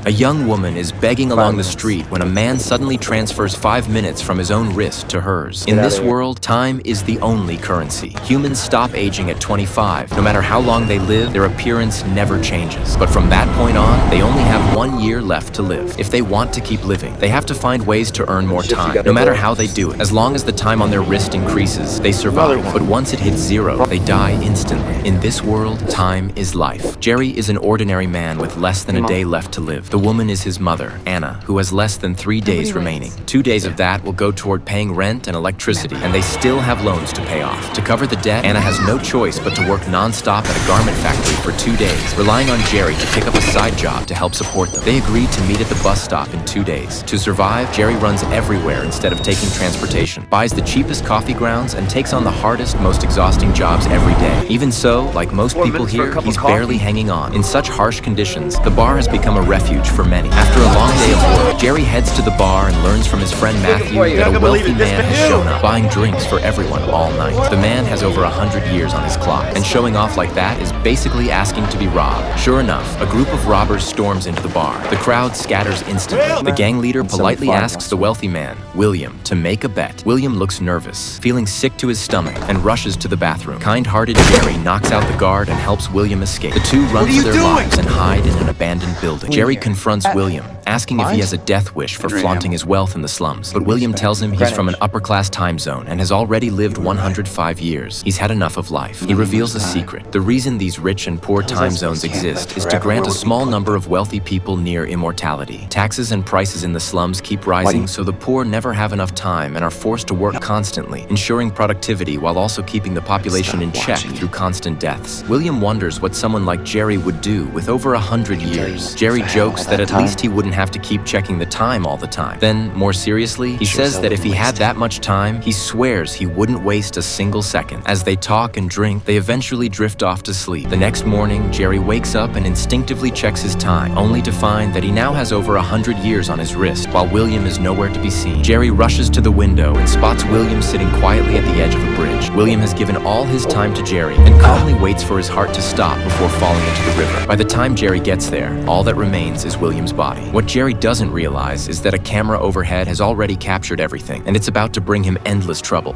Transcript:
A young woman is begging along the street when a man suddenly transfers 5 minutes from his own wrist to hers. In this world, time is the only currency. Humans stop aging at 25. No matter how long they live, their appearance never changes. But from that point on, they only have 1 year left to live. If they want to keep living, they have to find ways to earn more time. No matter how they do it, as long as the time on their wrist increases, they survive. But once it hits 0, they die instantly. In this world, time is life. Jerry is an ordinary man with less than a day left to live. The woman is his mother, Anna, who has less than 3 days remaining. 2 days of that will go toward paying rent and electricity, and they still have loans to pay off. To cover the debt, Anna has no choice but to work non-stop at a garment factory for 2 days, relying on Jerry to pick up a side job to help support them. They agreed to meet at the bus stop in 2 days. To survive, Jerry runs everywhere instead of taking transportation, buys the cheapest coffee grounds, and takes on the hardest, most exhausting jobs every day. Even so, like most people here, he's barely hanging on. In such harsh conditions, the bar has become a refuge for many. After a long day of work, Jerry heads to the bar and learns from his friend Matthew that a wealthy man has shown up, buying drinks for everyone all night. The man has over 100 years on his clock, and showing off like that is basically asking to be robbed. Sure enough, a group of robbers storms into the bar. The crowd scatters instantly. The gang leader politely asks the wealthy man, William, to make a bet. William looks nervous, feeling sick to his stomach, and rushes to the bathroom. Kind-hearted Jerry knocks out the guard and helps William escape. The two run for their lives and hide in an abandoned building. Jerry confronts William, asking if he has a death wish for flaunting his wealth in the slums. But William tells him he's from an upper-class time zone and has already lived 105 years. He's had enough of life. He reveals a secret. The reason these rich and poor time zones exist is to grant a small number of wealthy people near immortality. Taxes and prices in the slums keep rising, so the poor never have enough time and are forced to work constantly, ensuring productivity while also keeping the population in check through constant deaths. William wonders what someone like Jerry would do with over 100 years. Jerry jokes that at least he wouldn't have to keep checking the time all the time. Then, more seriously, he says that if he had that much time, he swears he wouldn't waste a single second. As they talk and drink, they eventually drift off to sleep. The next morning, Jerry wakes up and instinctively checks his time, only to find that he now has over 100 years on his wrist, while William is nowhere to be seen. Jerry rushes to the window and spots William sitting quietly at the edge of a bridge. William has given all his time to Jerry and calmly waits for his heart to stop before falling into the river. By the time Jerry gets there, all that remains is William's body. What Jerry doesn't realize is that a camera overhead has already captured everything, and it's about to bring him endless trouble.